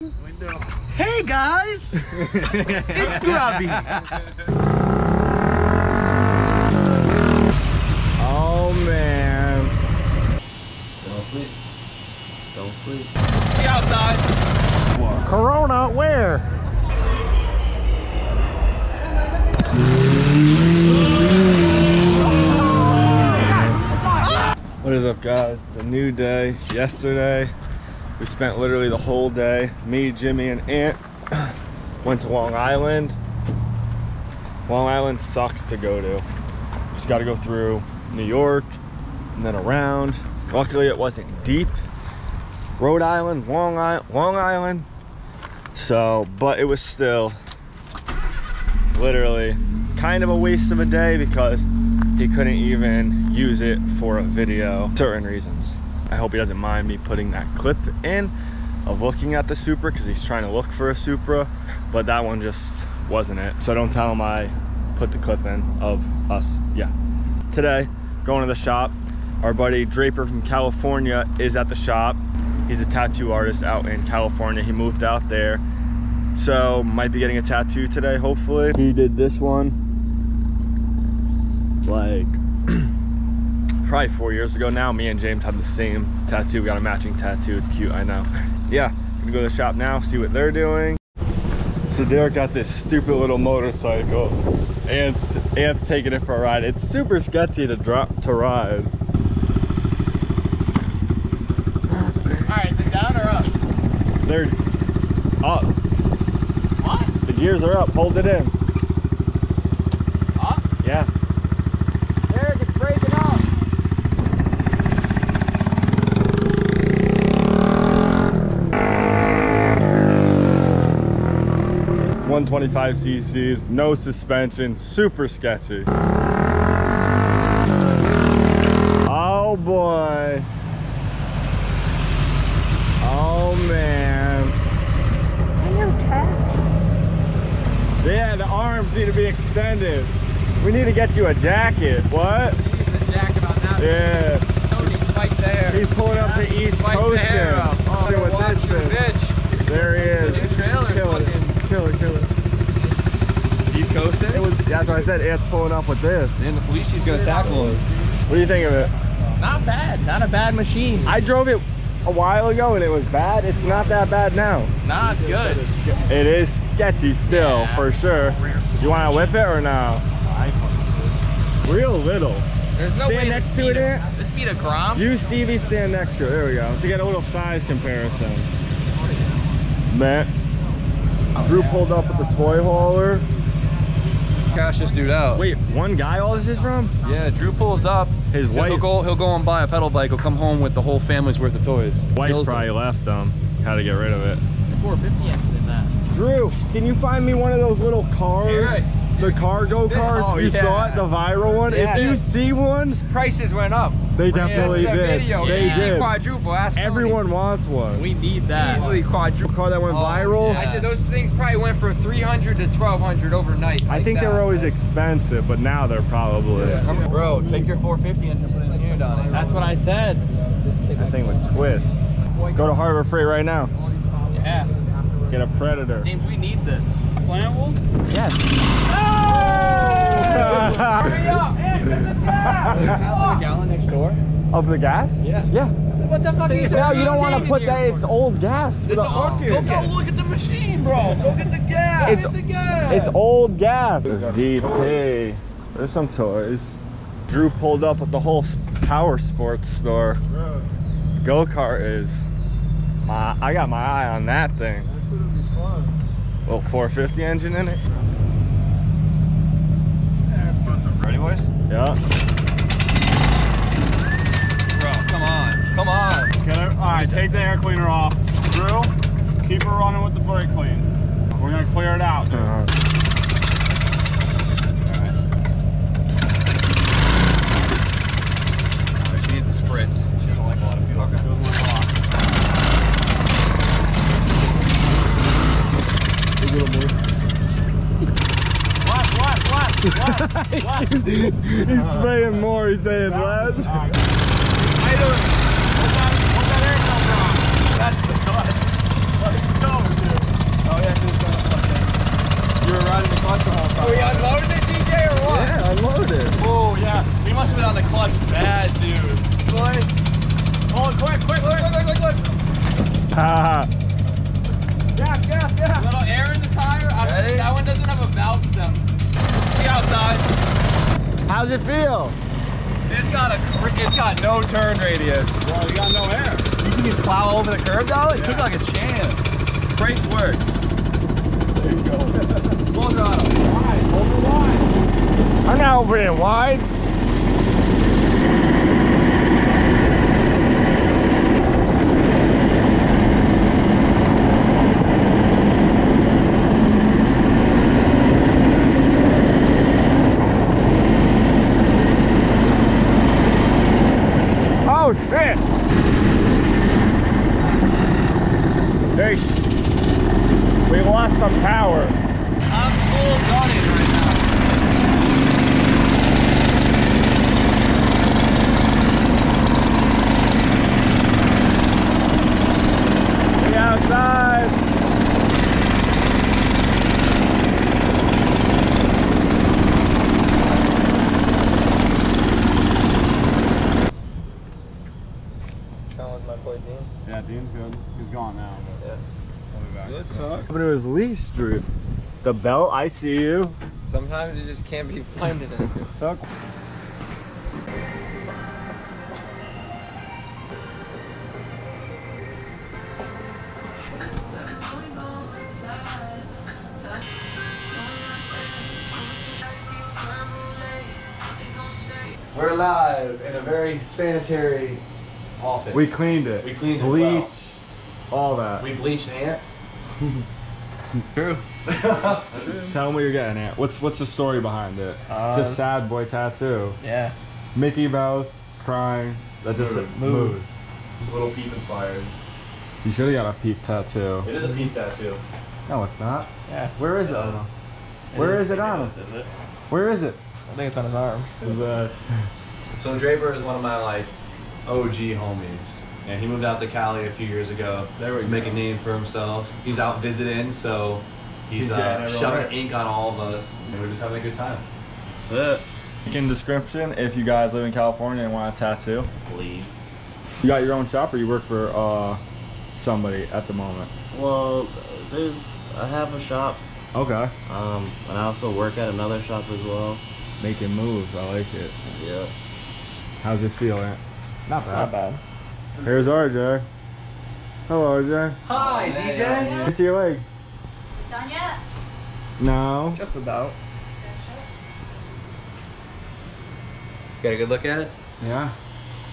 Hey guys, it's Grubby. Oh man. Don't sleep. Don't sleep. Be outside. What? Corona, where? What is up, guys? It's a new day. Yesterday we spent literally the whole day, me, Jimmy, and Aunt went to Long Island. Long Island sucks to go to. Just got to go through New York and then around. Luckily it wasn't deep. Rhode Island, Long Island. So, but it was still literally kind of a waste of a day because he couldn't even use it for a video. Certain reasons. I hope he doesn't mind me putting that clip in of looking at the Supra because he's trying to look for a Supra, but that one just wasn't it. So don't tell him I put the clip in of us. Yeah. Today, going to the shop. Our buddy Draper from California is at the shop. He's a tattoo artist out in California. He moved out there. So might be getting a tattoo today, hopefully. He did this one like probably 4 years ago now. Me and James have the same tattoo. We got a matching tattoo. It's cute, I know. Yeah, gonna go to the shop now, see what they're doing. So Derek got this stupid little motorcycle. Ant's taking it for a ride. It's super sketchy to ride. Alright, is it down or up? They're up. What? The gears are up. Hold it in. Up? Yeah. Derek, it's breaking up. It's 125 cc's, no suspension, super sketchy. Oh boy. Oh man. Yeah, the arms need to be extended. We need to get you a jacket. What? He needs a jacket on that. Yeah. Tony spiked the hair. He's pulling up the East Spiked Coast. the hair up. Oh, See what watch this your is. bitch. There he is. The new trailer Kill it. fucking Kill it. Kill it. East Coasting? It was. That's what I said. Ant's pulling up with this. And the police chief's gonna tackle him. What do you think of it? Not bad. Not a bad machine. I drove it a while ago and it was bad. It's not that bad now. Nah, it's good. It is sketchy still, Yeah. for sure. You want to whip it or no? Real little. There's no Stand way next to it, Ant. This beat a Grom. You, Stevie, stand next to it. There we go. To get a little size comparison. Man. Drew pulled up with the toy hauler. Cash this dude out. Wait, one guy all this is from? Yeah, Drew pulls up. His wife. He'll go and buy a pedal bike. He'll come home with the whole family's worth of toys. Wife Kills probably him. left them. Had to get rid of it. 450 engine in that. Drew, can you find me one of those little cars? Yeah. The cargo carts? Oh, you yeah. saw it? The viral one? Yeah. If you see one, Prices went up. they definitely Yeah, did. video. They Yeah. did. Quadruple. Ask Tony. Everyone wants one. We need that. Easily quadruple. Car that went viral? Yeah. I said those things probably went from 300 to 1200 overnight. I think they were always expensive, but now they're probably. Bro, take your 450 engine and put it in here, Donnie. That's what I said. That thing would twist. Go to Harbor Freight right now. Yeah. Get a Predator. James, we need this. Plantable? Yes. Hurry up! Hey, get the gas! A gallon next door? Of the gas? Yeah. Yeah. What the fuck are you No, you don't want to put that. It's old gas. For the orchid. Go look at the machine, bro. Go get the gas. It's- Get the gas. It's old gas. DP. There's some toys. Drew pulled up with the whole power sports store. Go-kart is. I got my eye on that thing. Little 450 engine in it. Ready, boys? Yeah. Bro, come on. Come on. Alright, take the air cleaner off. Drew, keep her running with the brake clean. We're gonna clear it out, dude. She needs a spritz. She doesn't like a lot of fuel. Okay. He's spraying more, he's saying less. How you doing? Hold that air filter on. That's the cut. Let's go. Oh yeah, he must have been on the clutch bad, dude. Boys, hold it quick. Haha. Yeah. A little air in the tire. That one doesn't have a valve stem. Be outside. How's it feel? It's got no turn radius. Well, you got no air. You think you can plow over the curb though? It took like a champ. Brakes work. There you go. Full throttle. Wide, over wide. I'm not opening wide. Oh shit! We lost some power. I'm full gunning right now. We outside. My boy Dean. Yeah, Dean's good. He's gone now. Yeah. Good talk. But it was leash drip. The belt, I see you. Sometimes you just can't be finding it. Tuck. We're live in a very sanitary office. We cleaned it. We cleaned it Bleach, well. all that. We bleached Ant. True. Tell them what you're getting at. What's the story behind it? Just sad boy tattoo. Yeah. Mickey Mouse crying. That just said mood. Little peep inspired. You should have got a peep tattoo. It is a peep tattoo. No, it's not. Yeah. Where is it on him? Where is it on him? Is it? Where is it? I think it's on his arm. So Draper is one of my like OG homies. And he moved out to Cali a few years ago to make a name for himself. He's out visiting, so he's shoving ink on all of us. And we're just having a good time. That's it. Link in description if you guys live in California and want a tattoo. Please. You got your own shop or you work for somebody at the moment? Well, I have a shop. Okay. And I also work at another shop as well. Making moves, I like it. Yeah. How's it feel, Ant? Not bad. Not bad. Here's RJ. Hello, RJ. Hi, DJ. Can I see your leg? Done yet? No. Just about. Got a good look at it? Yeah.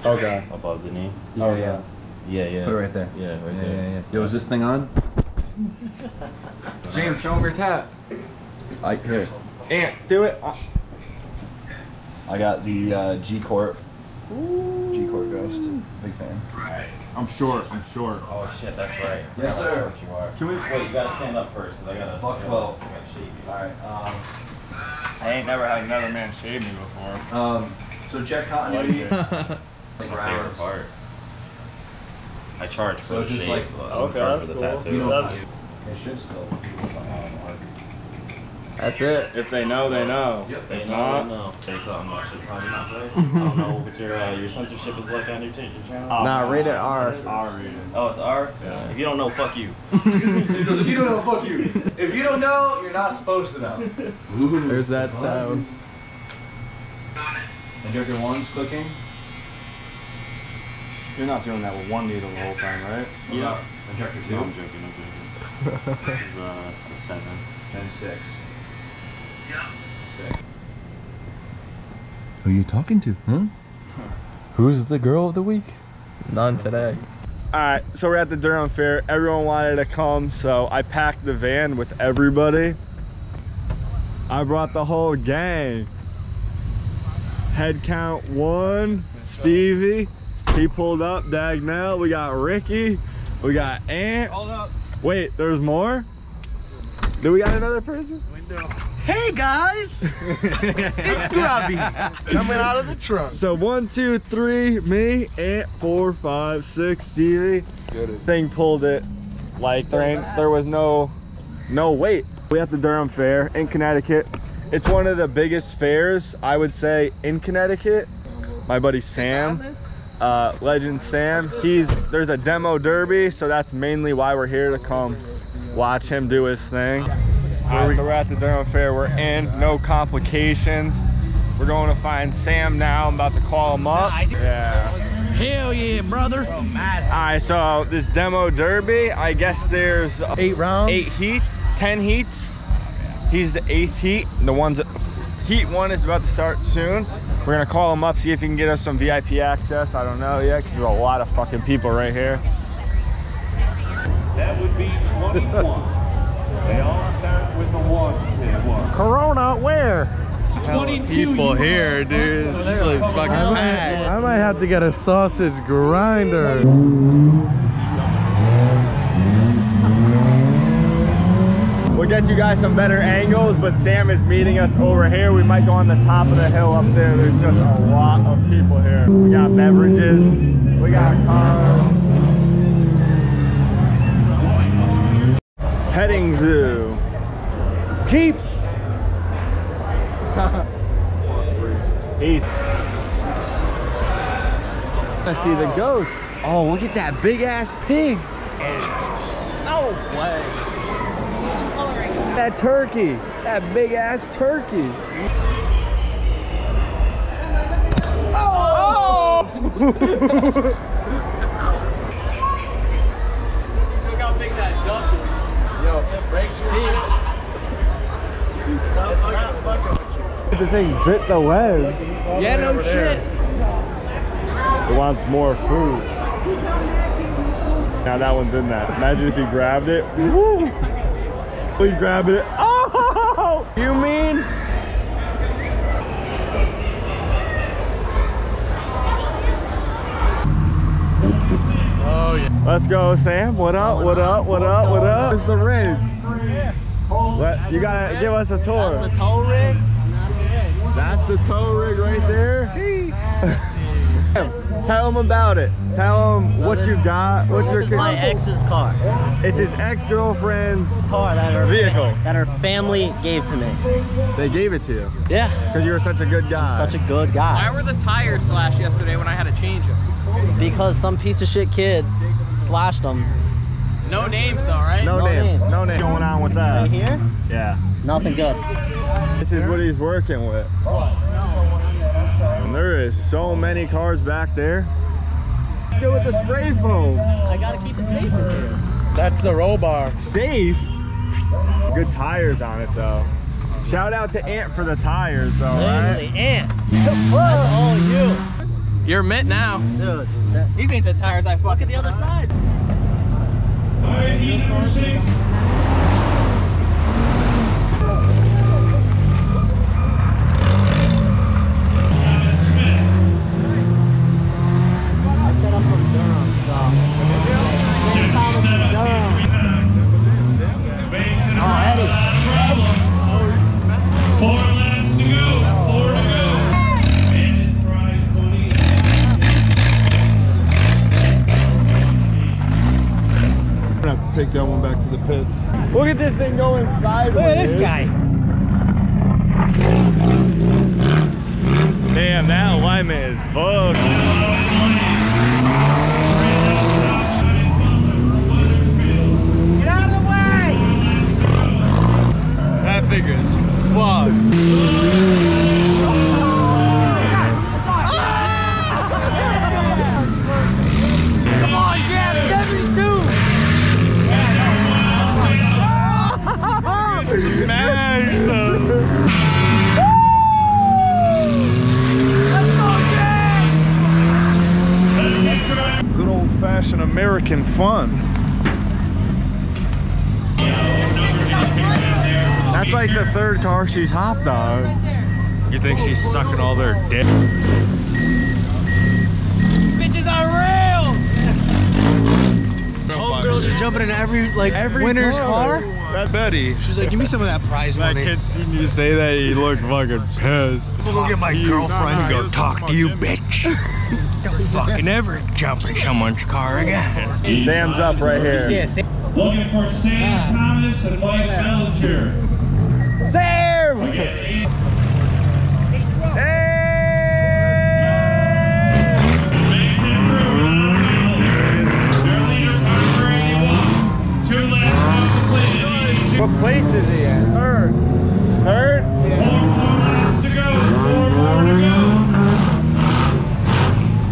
Okay. Above the knee. Oh yeah. Yeah. Put it right there. Yeah, right there. Yo, is this thing on? James, show him your tat. Here. Ant, do it. I got the G Corp Ghost. Big fan. I'm short. Oh shit, that's right. Yes, sir. You are. Can we? Wait, you gotta stand up first, because I gotta. Fuck 12. I gotta shake you. Alright, I ain't never had another man shave me before. so check continuity. My favorite part. I charge for So the just shape. like- I don't charge for the tattoo. You don't That's- It should still. That's it. If they know, they know. Yep. They If know, not, they know. Say something I should probably not say. I don't know what your censorship is like on your channel. Nah, rated R. R rated. Oh, it's R? Yeah. If you don't know, fuck you. He goes, if you don't know, fuck you. If you don't know, you're not supposed to know. There's that sound. Injector 1's clicking. You're not doing that with one needle the whole time, right? Yeah. Injector 2. No, I'm joking. This is the 7. And 6. Who are you talking to, huh? Who's the girl of the week? None today. Alright, so we're at the Durham Fair. Everyone wanted to come, so I packed the van with everybody. I brought the whole gang. Head count 1, Stevie. He pulled up, Dagnell. We got Ricky. We got Ant. Hold up. Wait, there's more? Do we got another person? We do. Hey guys, it's Grubby coming out of the trunk. So 1, 2, 3, me, Ant, 4, 5, 6, Stevie. Thing pulled it like there was no weight. We at the Durham Fair in Connecticut. It's one of the biggest fairs, I would say, in Connecticut. My buddy Sam, Legend Sam, there's a demo derby, so that's mainly why we're here, to come watch him do his thing. Alright, so we're at the demo fair, we're in, no complications. We're going to find Sam now. I'm about to call him up. Yeah. Hell yeah, brother. Alright, so this demo derby, I guess there's 8 rounds, 8 heats, 10 heats. He's the 8th heat. Heat 1 is about to start soon. We're gonna call him up, see if he can get us some VIP access. I don't know yet, because there's a lot of fucking people right here. That would be 21. They all start with the 1. Corona, where? 22 people here, dude. This place is fucking mad. I might have to get a sausage grinder. We'll get you guys some better angles, but Sam is meeting us over here. We might go on the top of the hill up there. There's just a lot of people here. We got beverages, we got cars. Petting zoo. Jeep. He's. I see the ghost. Oh, look at that big ass pig. No way. That turkey, that big ass turkey. Oh! Look how big that duck is. Yo, it breaks your head. The thing bit the leg. Yeah, no shit. It wants more food. Now that one's in that. Imagine if he grabbed it. Woo! He grabbed it. Oh! You mean? Oh yeah. Let's go, Sam. What up? What up? What up? What up? It's the rig. You gotta give us a tour. That's the tow rig. That's the tow rig right there. Tell him about it. Tell him what you got. What's your This is my ex's car. It's his ex-girlfriend's Car that her vehicle. that her family gave to me. They gave it to you Yeah. because you were such a good guy. Such a good Why guy. were the tires slashed yesterday when I had to change them? Because some piece of shit kid slashed them. No names though, right? No No names. names. No names going on with that. Right here? Yeah. Nothing good. This is what he's working with. And there is so many cars back there. Let's go with the spray foam. I gotta keep it safe in here. That's the roll bar. Safe. Good tires on it though. Shout out to Ant for the tires though, Literally, right? Ant. That's all you. You're mint now. Dude, These ain't the tires I look fucking at the other side. Take that one back to the pits. Look at this thing going sideways. Look at this guy. Damn, that lemon is fucked. Get out of the way! That thing is fucked. Come on, grab 72! Good old-fashioned American fun. That's like the third car she's hopped on. You think she's sucking all their dick? Bitches on rails! Homegirl just jumping in every winner's car. That Betty. She's like, give me some of that prize That money. kid seen you say that, he looked fucking pissed. Go get my girlfriend and go talk to you, bitch. Don't fucking ever jump in someone's car again. Sam's up right here. Looking for Sam Thomas and Mike Bellinger. Sam! What place is he in? Third. Third? Yeah. 4 more laps to go. 4 more to go.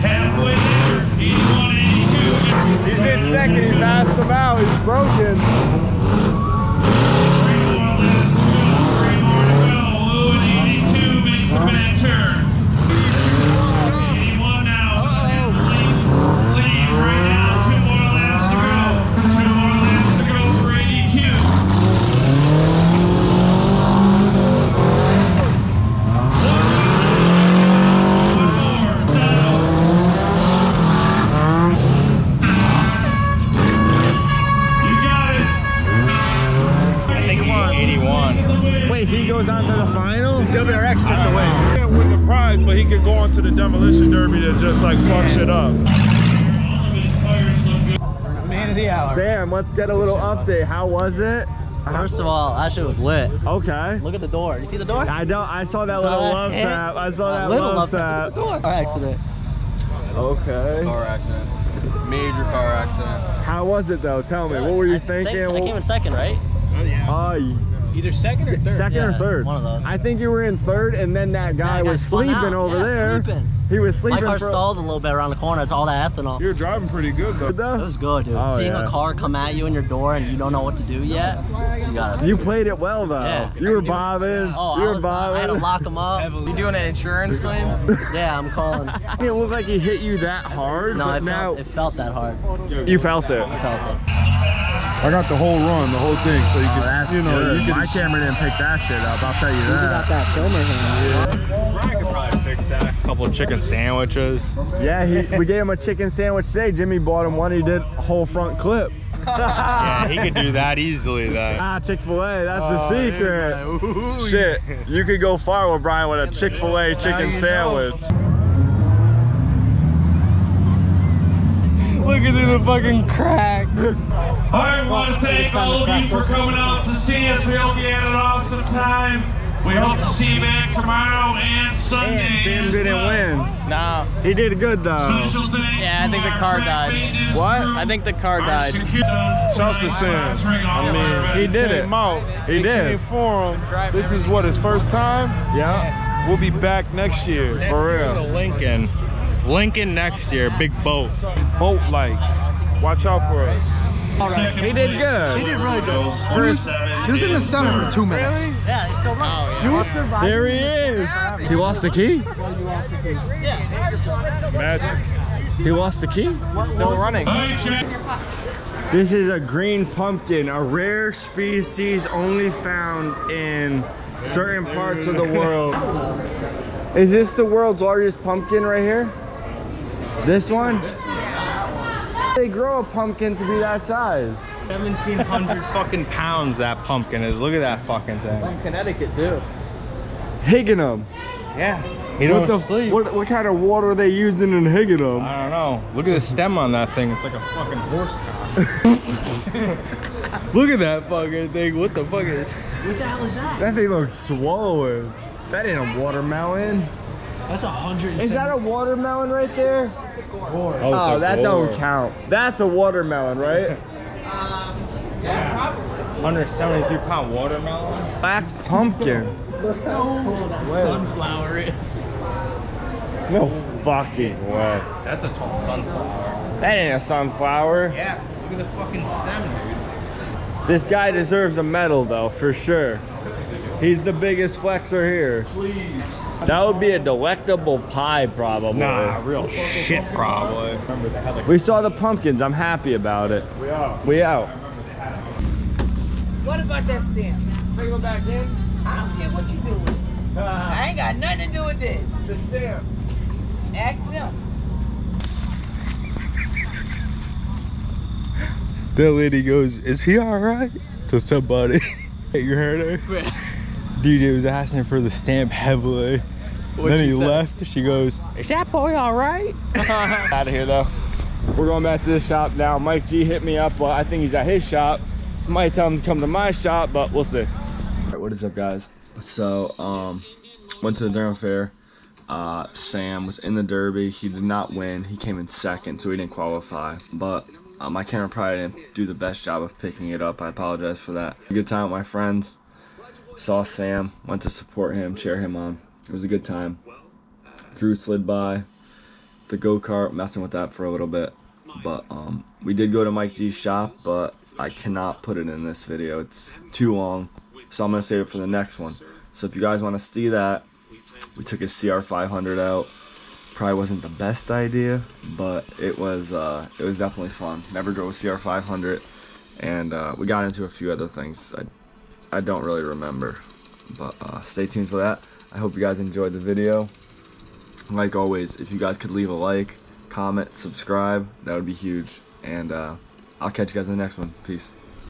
Halfway there. 81, 82. He's in second. He passed him out. He's broken. 3 more laps to go. 3 more to go. Lou at 82 makes the back turn. 81 now. Lead right now. 2 more laps to go. 2 more laps to go for 82. Wait, he goes on to the final? WRX took the win. He can't win the prize, but he could go on to the Demolition Derby to just like fuck shit up. Man of the hour. Sam, let's get a little update. How was it? First of all, that shit was lit. Okay. Look at the door. You see the door? I saw that little love tap. I saw that little love tap. tap. Look at the door. Car accident. Okay. Car accident. Major car accident. How was it though? Tell me. What were you thinking? I came in second, right? Either second or third. Second or Yeah, third? one of those. I think you were in third, and then that guy was sleeping over there. Sleeping. He was sleeping. My car for... stalled a little bit around the corner. It's all that ethanol. You're driving pretty good though. It was good, dude. Oh, Seeing yeah. a car come at you in your door and you don't know what to do yet, you gotta. You played it well though. Yeah. You were bobbing. Oh, you I were was. bobbing. I had to lock him up. You doing an insurance claim? Yeah, I'm calling. It looked like he hit you that hard, No, but now it felt that hard. you felt it. I felt it. I got the whole run, the whole thing, so you can, That's you know, good. you can. My camera didn't pick that shit up. I'll tell you You got that. that filmer hand. Yeah. could probably fix that. A couple of chicken sandwiches. Yeah, we gave him a chicken sandwich today. Jimmy bought him one. He did a whole front clip. Yeah, he could do that easily then. Ah, Chick-fil-A, that's the secret. Ooh, Shit, you could go far with Brian with a Chick-fil-A chicken sandwich. Looking through the fucking crack. I want to thank all of you for coming out to see us. We hope you had an awesome time. We hope to see you back tomorrow and Sunday. Sam as didn't well. win. No. He did good though. Special thanks Yeah, I think the to car our track died. maintenance What? crew, I think the car our died. Shouts to Sam. I mean, He did it. came out. He did. Came for him. This is what, his first time? Yeah, We'll be back next year. for real. Lincoln. Lincoln next year, big boat. Boat like. Watch out for us. He did good. He did really good. First, He was in the center for 2 minutes. Yeah, it's still running. there he is. He lost the key? Magic. He lost the key? Still running. Hey, Jack. This is a green pumpkin, a rare species only found in certain parts of the world. Is this the world's largest pumpkin right here? This one? They grow a pumpkin to be that size. 1,700 fucking pounds that pumpkin is. Look at that fucking thing. From Connecticut too. Higginum. Yeah. He don't sleep. What kind of water are they using in Higginum? I don't know. Look at the stem on that thing. It's like a fucking horse cock. Look at that fucking thing. What the fuck is... What the hell is that? That thing looks swollen. That ain't a watermelon. That's 100. Is that a watermelon right there? Oh, that don't count. That's a watermelon, right? 172-pound watermelon? Black pumpkin. sunflower is? No fucking way. That's a tall sunflower. That ain't a sunflower. Yeah. Look at the fucking stem, dude. This guy deserves a medal though, for sure. He's the biggest flexer here. Please. That would be a delectable pie, probably. Nah, real shit, probably. Remember they had like... We saw the pumpkins. I'm happy about it. We out. We out. What about that stamp? Can we go back in? I don't care what you doing. I ain't got nothing to do with this. The stamp. Ask them. That lady goes, "Is he all right?" to somebody. You heard her? DJ was asking for the stamp heavily. Then he left. She goes, "Is that boy all right?" Out of here though. We're going back to this shop now. Mike G hit me up. Well, I think he's at his shop. Might tell him to come to my shop, but we'll see. All right, what is up, guys? So, went to the Durham Fair. Sam was in the Derby. He did not win. He came in second, so he didn't qualify. But My camera probably didn't do the best job of picking it up. I apologize for that. Good time with my friends. Saw Sam, went to support him, cheer him on. It was a good time. Drew slid by the go-kart, messing with that for a little bit. But we did go to Mike G's shop, but I cannot put it in this video. It's too long, so I'm gonna save it for the next one. So if you guys want to see that, we took his CR500 out. Probably wasn't the best idea, but it was definitely fun. Never drove a CR500, and we got into a few other things I don't really remember, but stay tuned for that. I hope you guys enjoyed the video. Like always, if you guys could leave a like, comment, subscribe, that would be huge, and I'll catch you guys in the next one. Peace.